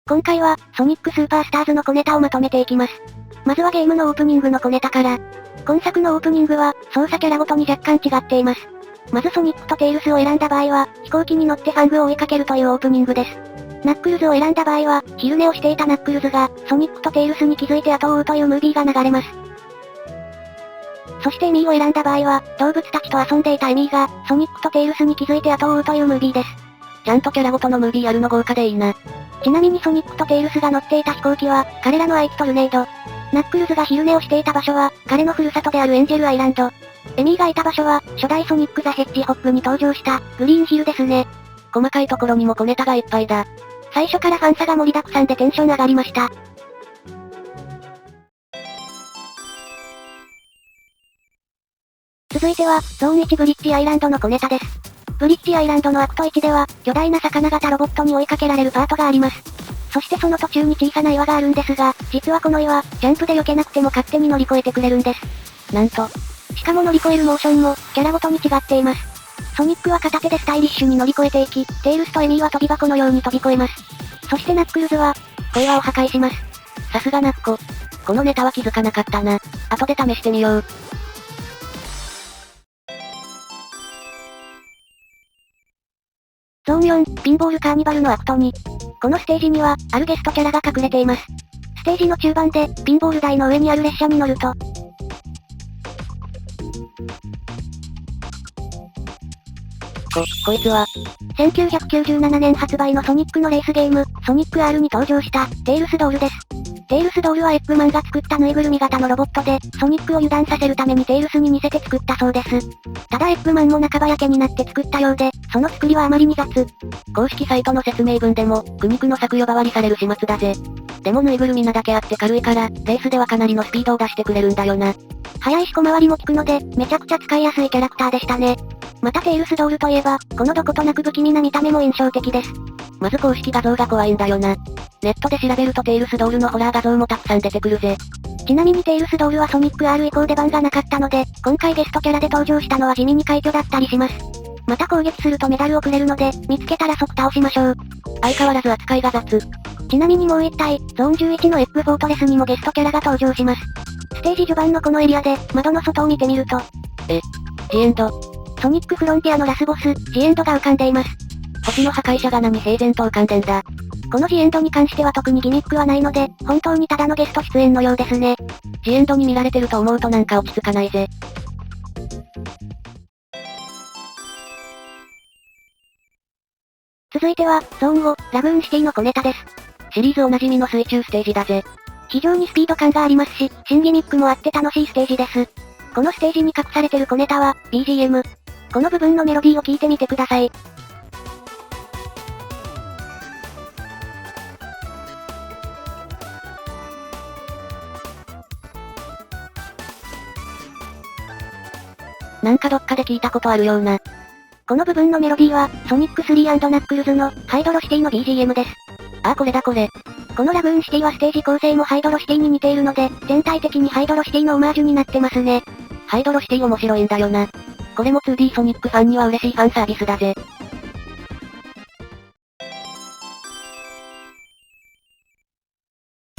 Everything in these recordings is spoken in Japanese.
今回は、ソニックスーパースターズの小ネタをまとめていきます。まずはゲームのオープニングの小ネタから。今作のオープニングは、操作キャラごとに若干違っています。まずソニックとテイルスを選んだ場合は、飛行機に乗ってファングを追いかけるというオープニングです。ナックルズを選んだ場合は、昼寝をしていたナックルズが、ソニックとテイルスに気づいて後を追うというムービーが流れます。そしてエミーを選んだ場合は、動物たちと遊んでいたエミーが、ソニックとテイルスに気づいて後を追うというムービーです。ちゃんとキャラごとのムービーやるの豪華でいいな。ちなみにソニックとテイルスが乗っていた飛行機は、彼らの愛機トルネード。ナックルズが昼寝をしていた場所は、彼のふるさとであるエンジェルアイランド。エミーがいた場所は、初代ソニック・ザ・ヘッジホッグに登場した、グリーンヒルですね。細かいところにも小ネタがいっぱいだ。最初からファンサが盛りだくさんでテンション上がりました。続いては、ゾーン1ブリッジアイランドの小ネタです。ブリッジアイランドのアクト1では、巨大な魚型ロボットに追いかけられるパートがあります。そしてその途中に小さな岩があるんですが、実はこの岩、ジャンプで避けなくても勝手に乗り越えてくれるんです。なんと。しかも乗り越えるモーションも、キャラごとに違っています。ソニックは片手でスタイリッシュに乗り越えていき、テイルスとエミーは飛び箱のように飛び越えます。そしてナックルズは、小岩を破壊します。さすがナッコ。このネタは気づかなかったな。後で試してみよう。ゾーン4、ピンボールカーニバルのアクト2。このステージには、あるゲストキャラが隠れています。ステージの中盤で、ピンボール台の上にある列車に乗ると、こいつは、1997年発売のソニックのレースゲーム、ソニック R に登場した、テイルスドールです。テイルスドールはエッグマンが作ったぬいぐるみ型のロボットで、ソニックを油断させるためにテイルスに似せて作ったそうです。ただエッグマンも半ば焼けになって作ったようで、その作りはあまりに雑。公式サイトの説明文でも、苦肉の策呼ばわりされる始末だぜ。でもぬいぐるみなだけあって軽いから、レースではかなりのスピードを出してくれるんだよな。速いし小回りも効くので、めちゃくちゃ使いやすいキャラクターでしたね。またテイルスドールといえば、このどことなく不気味な見た目も印象的です。まず公式画像が怖いんだよな。ネットで調べるとテイルスドールのホラー画像もたくさん出てくるぜ。ちなみにテイルスドールはソニック R 以降出番がなかったので、今回ゲストキャラで登場したのは地味に快挙だったりします。また攻撃するとメダルをくれるので、見つけたら即倒しましょう。相変わらず扱いが雑。ちなみにもう一体、ゾーン11のエッグフォートレスにもゲストキャラが登場します。ステージ序盤のこのエリアで、窓の外を見てみると、ジエンド。ソニックフロンティアのラスボス、ジエンドが浮かんでいます。星の破壊者が何平然と浮かんでんだ。このジエンドに関しては特にギミックはないので、本当にただのゲスト出演のようですね。ジエンドに見られてると思うとなんか落ち着かないぜ。続いては、ゾーン5、ラグーンシティの小ネタです。シリーズおなじみの水中ステージだぜ。非常にスピード感がありますし、新ギミックもあって楽しいステージです。このステージに隠されてる小ネタは、BGM。この部分のメロディーを聞いてみてください。なんかどっかで聞いたことあるような。この部分のメロディーは、ソニック3&ナックルズの、ハイドロシティの BGM です。ああこれだこれ。このラグーンシティはステージ構成もハイドロシティに似ているので、全体的にハイドロシティのオマージュになってますね。ハイドロシティ面白いんだよな。これも 2D ソニックファンには嬉しいファンサービスだぜ。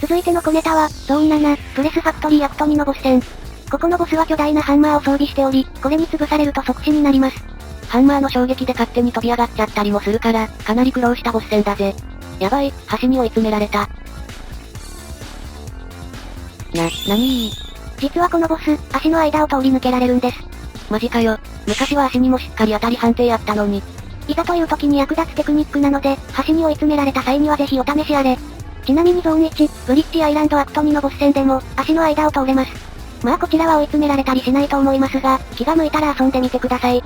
続いての小ネタは、ゾーン7、プレスファクトリーアクト2のボス戦。ここのボスは巨大なハンマーを装備しており、これに潰されると即死になります。ハンマーの衝撃で勝手に飛び上がっちゃったりもするから、かなり苦労したボス戦だぜ。やばい、橋に追い詰められた。なに実はこのボス、足の間を通り抜けられるんです。マジかよ。昔は足にもしっかり当たり判定あったのに。いざという時に役立つテクニックなので、橋に追い詰められた際にはぜひお試しあれ。ちなみにゾーン1、ブリッジアイランドアクト2のボス戦でも、足の間を通れます。まあこちらは追い詰められたりしないと思いますが、気が向いたら遊んでみてください。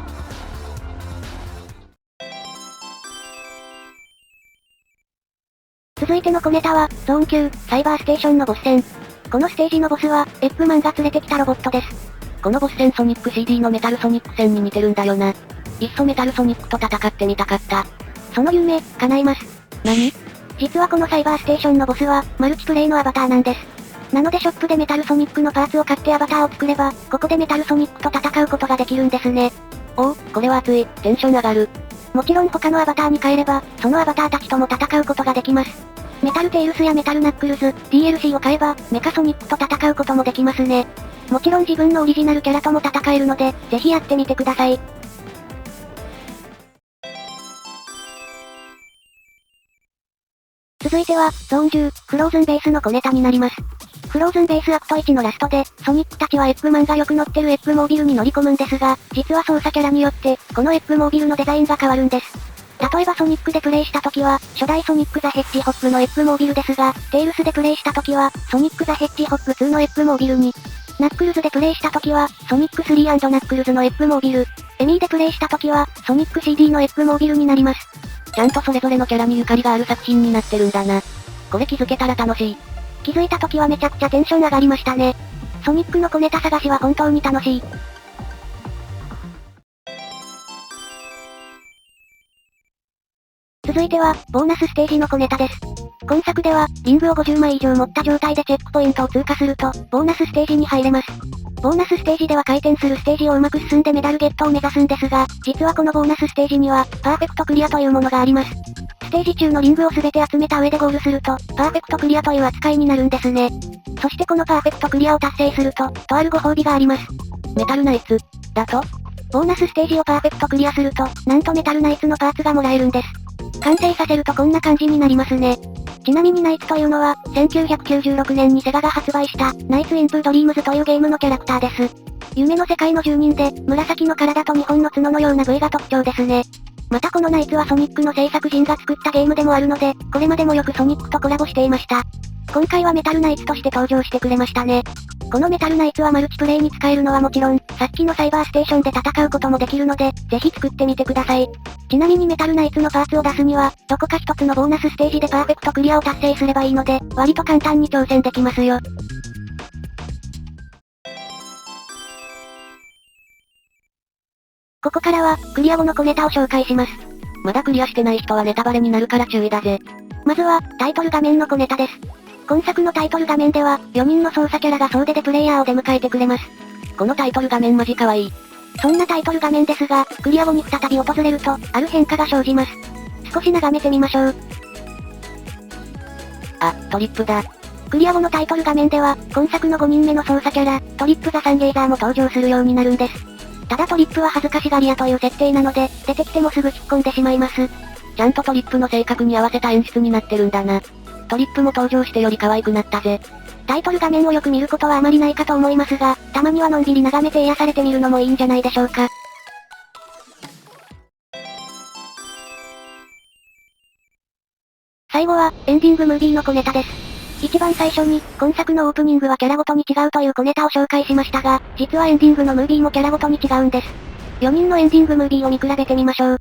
続いての小ネタは、ゾーン9、サイバーステーションのボス戦。このステージのボスは、エッグマンが連れてきたロボットです。このボス戦ソニック CD のメタルソニック戦に似てるんだよな。いっそメタルソニックと戦ってみたかった。その夢、叶います。何？実はこのサイバーステーションのボスは、マルチプレイのアバターなんです。なのでショップでメタルソニックのパーツを買ってアバターを作れば、ここでメタルソニックと戦うことができるんですね。おお、これは熱い、テンション上がる。もちろん他のアバターに変えれば、そのアバターたちとも戦うことができます。メタルテイルスやメタルナックルズ、DLC を買えば、メカソニックと戦うこともできますね。もちろん自分のオリジナルキャラとも戦えるので、ぜひやってみてください。続いては、ゾーン10、フローズンベースの小ネタになります。フローズンベースアクト1のラストで、ソニックたちはエッグマンがよく乗ってるエッグモービルに乗り込むんですが、実は操作キャラによって、このエッグモービルのデザインが変わるんです。例えばソニックでプレイした時は、初代ソニックザヘッジホップのエッグモービルですが、テイルスでプレイした時は、ソニックザヘッジホップ2のエッグモービルに、ナックルズでプレイした時は、ソニック3&ナックルズのエッグモービル、エミーでプレイした時は、ソニック CD のエッグモービルになります。ちゃんとそれぞれのキャラにゆかりがある作品になってるんだな。これ気づけたら楽しい。気づいた時はめちゃくちゃテンション上がりましたね。ソニックの小ネタ探しは本当に楽しい。続いては、ボーナスステージの小ネタです。今作では、リングを50枚以上持った状態でチェックポイントを通過すると、ボーナスステージに入れます。ボーナスステージでは回転するステージをうまく進んでメダルゲットを目指すんですが、実はこのボーナスステージには、パーフェクトクリアというものがあります。ステージ中のリングをすべて集めた上でゴールすると、パーフェクトクリアという扱いになるんですね。そしてこのパーフェクトクリアを達成すると、とあるご褒美があります。メタルナイツ、だと？ボーナスステージをパーフェクトクリアすると、なんとメタルナイツのパーツがもらえるんです。完成させるとこんな感じになりますね。ちなみにナイツというのは、1996年にセガが発売した、ナイツインプドリームズというゲームのキャラクターです。夢の世界の住人で、紫の体と2本の角のような部位が特徴ですね。またこのナイツはソニックの制作陣が作ったゲームでもあるので、これまでもよくソニックとコラボしていました。今回はメタルナイツとして登場してくれましたね。このメタルナイツはマルチプレイに使えるのはもちろん、さっきのサイバーステーションで戦うこともできるので、ぜひ作ってみてください。ちなみにメタルナイツのパーツを出すには、どこか一つのボーナスステージでパーフェクトクリアを達成すればいいので、割と簡単に挑戦できますよ。ここからは、クリア後の小ネタを紹介します。まだクリアしてない人はネタバレになるから注意だぜ。まずは、タイトル画面の小ネタです。今作のタイトル画面では、4人の操作キャラが総出でプレイヤーを出迎えてくれます。このタイトル画面マジ可愛い。そんなタイトル画面ですが、クリア後に再び訪れると、ある変化が生じます。少し眺めてみましょう。あ、トリップだ。クリア後のタイトル画面では、今作の5人目の操作キャラ、トリップ・ザ・サンレイザーも登場するようになるんです。ただトリップは恥ずかしがり屋という設定なので、出てきてもすぐ引っ込んでしまいます。ちゃんとトリップの性格に合わせた演出になってるんだな。トリップも登場してより可愛くなったぜ。タイトル画面をよく見ることはあまりないかと思いますが、たまにはのんびり眺めて癒されてみるのもいいんじゃないでしょうか。最後は、エンディングムービーの小ネタです。一番最初に、今作のオープニングはキャラごとに違うという小ネタを紹介しましたが、実はエンディングのムービーもキャラごとに違うんです。4人のエンディングムービーを見比べてみましょう。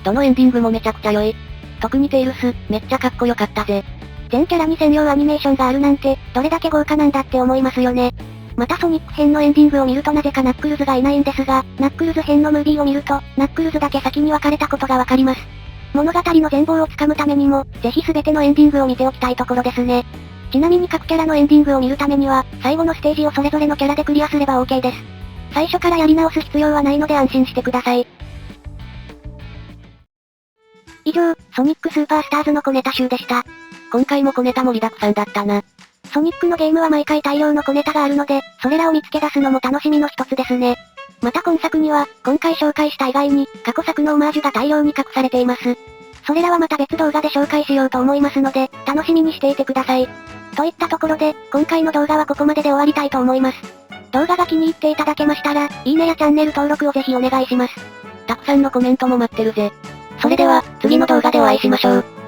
どのエンディングもめちゃくちゃ良い。特にテイルス、めっちゃかっこよかったぜ。全キャラに専用アニメーションがあるなんて、どれだけ豪華なんだって思いますよね。またソニック編のエンディングを見るとなぜかナックルズがいないんですが、ナックルズ編のムービーを見ると、ナックルズだけ先に別れたことがわかります。物語の全貌をつかむためにも、ぜひ全てのエンディングを見ておきたいところですね。ちなみに各キャラのエンディングを見るためには、最後のステージをそれぞれのキャラでクリアすれば OK です。最初からやり直す必要はないので安心してください。以上、ソニックスーパースターズの小ネタ集でした。今回も小ネタ盛りだくさんだったな。ソニックのゲームは毎回大量の小ネタがあるので、それらを見つけ出すのも楽しみの一つですね。また今作には、今回紹介した以外に、過去作のオマージュが大量に隠されています。それらはまた別動画で紹介しようと思いますので、楽しみにしていてください。といったところで、今回の動画はここまでで終わりたいと思います。動画が気に入っていただけましたら、いいねやチャンネル登録をぜひお願いします。たくさんのコメントも待ってるぜ。それでは、次の動画でお会いしましょう。